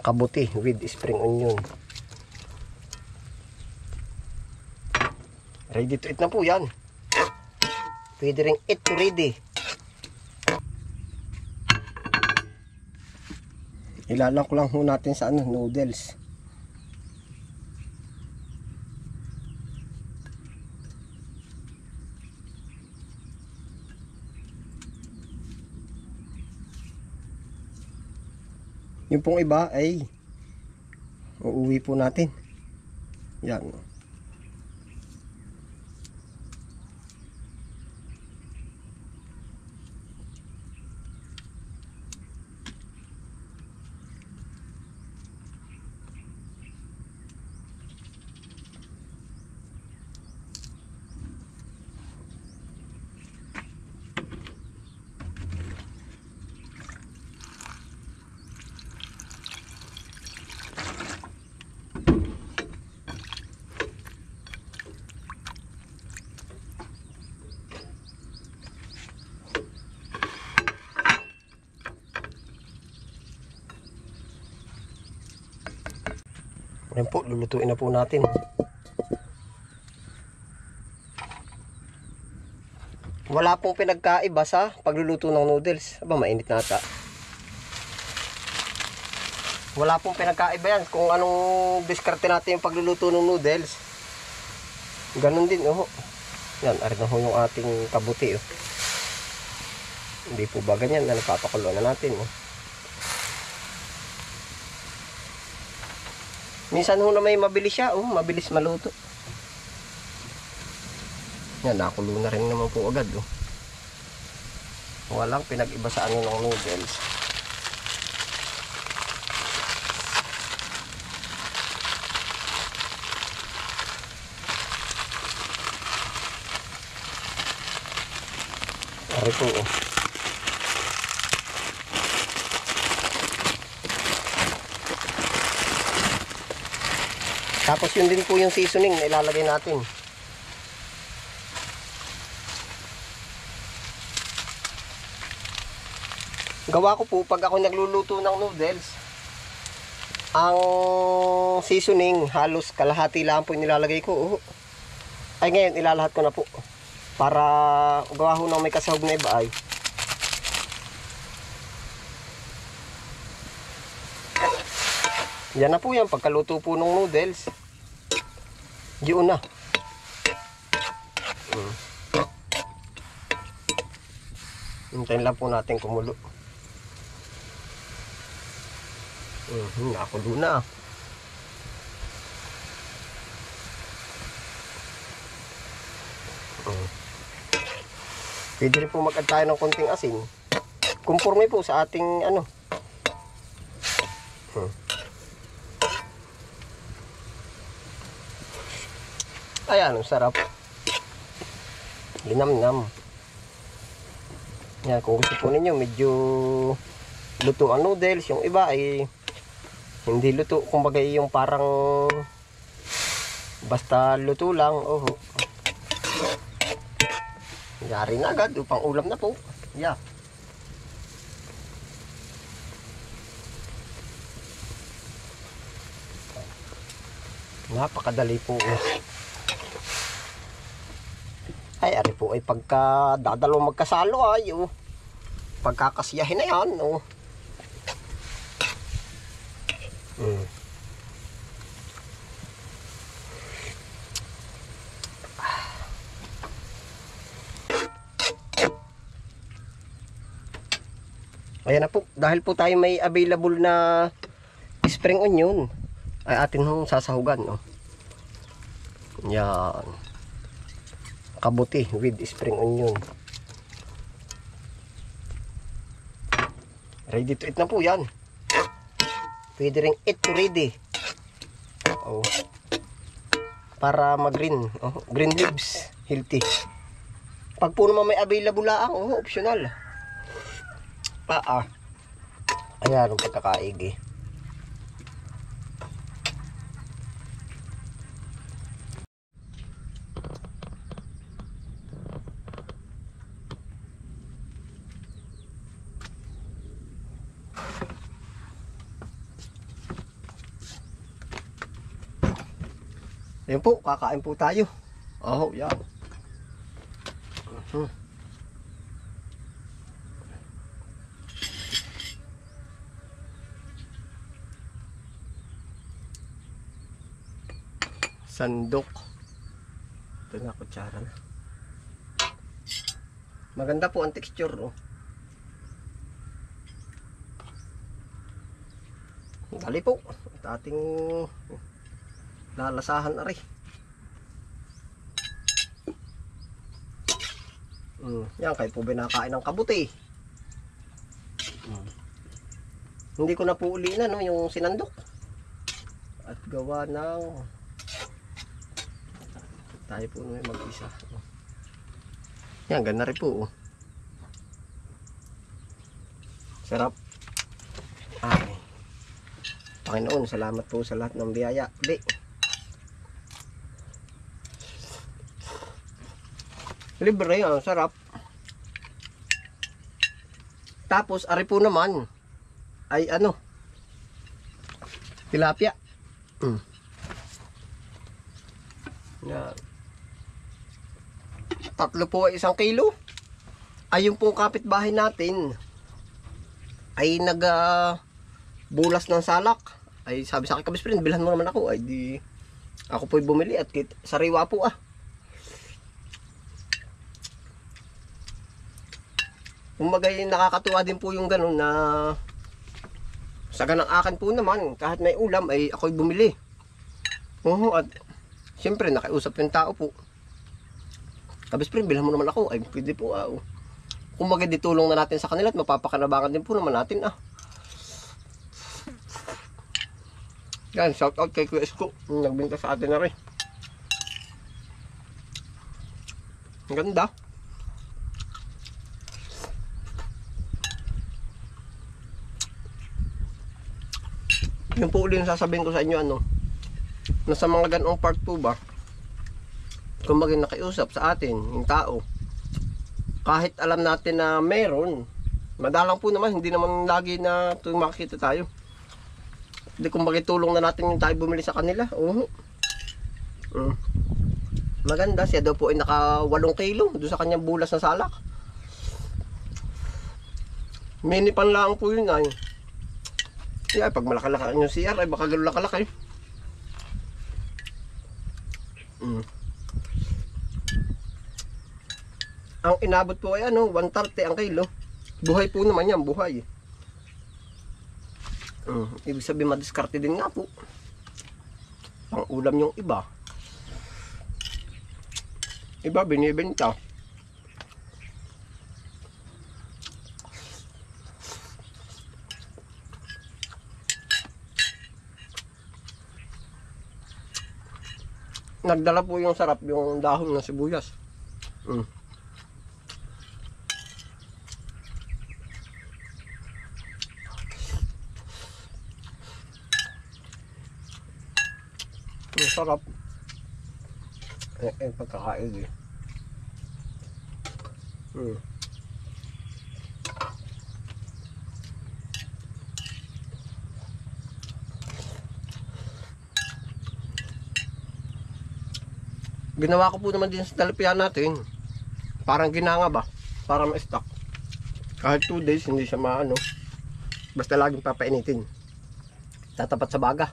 kabuti with spring onion. Ready to eat na po yan. Pwede ring eat to ready. Ilalak lang ho natin sa noodles. Yung pong iba ay uuwi po natin. Yan. Ayan po, lulutuin na po natin. Wala pong pinagkaiba sa pagluluto ng noodles. Aba, mainit na ata. Wala pong pinagkaiba yan kung anong diskarte natin yung pagluluto ng noodles. Ganun din, oh. Yan, arin na ho yung ating kabuti, oh. Hindi po ba ganyan na nagpapakulo na natin, oh. Minsan ho na may mabilis siya, oh, mabilis maluto. Yan, nakulo na rin naman po agad, oh. Walang pinag-iba sa ano ng noodles. Ari po, oh. Tapos yun din po yung seasoning na ilalagay natin. Gawa ko po pag ako nagluluto ng noodles, ang seasoning halos kalahati lang po yung nilalagay ko. Oh. Ay ngayon ilalahat ko na po. Para gawa ho ng may kasahog na iba ay. Yan na po yan, pagkaluto po ng noodles. Yun na. Hintayin lang po natin kumulo. Nakulo na. Pwede rin po mag-add tayo ng konting asin. Conforme po sa ating ano. Ayan, ang sarap. Linamnam. Yan, kung gusto po ninyo medyo luto ang noodles, yung iba ay hindi luto, kumbaga yung parang basta luto lang. Oh. Yari na agad, upang ulam na po. Yeah. Napakadali po. Ay, ari po ay pagka dadalawang magkasalo ay, oh. Pagkakasiyahin na yan, oh. Ayan na po, dahil po tayo may available na spring onion, ay atin hong sasahugan, oh. Yan. Kabuti with spring onion. Ready to eat na po yan. Pwede ring eat to ready. Oh. Para mag-green. Oh, green leaves. Healthy. Pag po naman may available lang, oh, optional. Ayan ang pagkakaig, eh. Ayun po, kakain po tayo. Oh, yan. Sandok. Ito na, kutsara na. Maganda po ang texture, oh. Dali po. At ating lalasahan na rin. Yan, kayo po binakain ng kabuti. Hindi ko na po uli na, no, yung sinandok. At gawa ng tayo po na mag-isa. Yan, ganda rin po, oh. Sarap. Ay, Panginoon, salamat po sa lahat ng biyaya. Libre, sarap. Tapos, ari po naman ay ano, tilapia. Yan. 3 po ay 1 kilo. Ay yung pong kapitbahay natin ay bulas ng salak. Ay sabi sa akin, kabis friend, bilhan mo naman ako. Ay di ako po'y bumili at sariwa po, ah. Kumbaga nakakatuwa din po yung ganun na sa ganang akin po naman, kahit may ulam ay ako'y bumili. At siyempre nakiusap yung tao po. Kabis friend, bilhan mo naman ako. Ay pwede po, ah. Kumbaga ditulong na natin sa kanila at mapapakanabangan din po naman natin, ah. Yan, shout out kay Kuya Isko, nagbenta sa atin na rin. Ang ganda. Yung po ulit yung sasabihin ko sa inyo, ano, nasa mga ganong part po ba, kung maging nakiusap sa atin yung tao, kahit alam natin na meron, madalang po naman, hindi naman lagi na tuwing makikita tayo. Hindi, kung tulong na natin yung tayo bumili sa kanila. Maganda, siya daw po ay naka 8 kilo doon sa kanyang bulas na salak. Mini pan lang po yun, ay. Yeah, pag malakalaki yung CR ay baka gano'n lakalaki. Ang inabot po ay ano, 130 ang kilo. Buhay po naman yan, buhay. Ibig sabihin madiskarte din nga po. Pang ulam yung iba. Iba binibenta. Nagdala po yung sarap, yung dahon ng sibuyas. Sarap. Pagkakain eh. Ginawa ko po naman din sa talapia natin. Parang ginanga ba? Para ma-stock. Kahit 2 days hindi siya maano. Basta laging papainitin. Tatapat sa baga.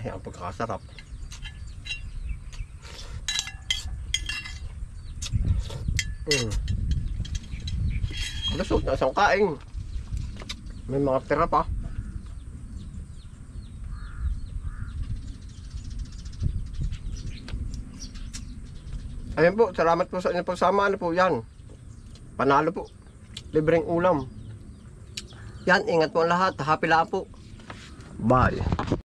Ang pagkakasarap. Lusog na isang kain. May mga tira pa. Ayan po, salamat po sa inyong pagsama. Ano po yan? Panalo po. Libreng ulam. Yan, ingat po ang lahat. Happy lang po. Bye.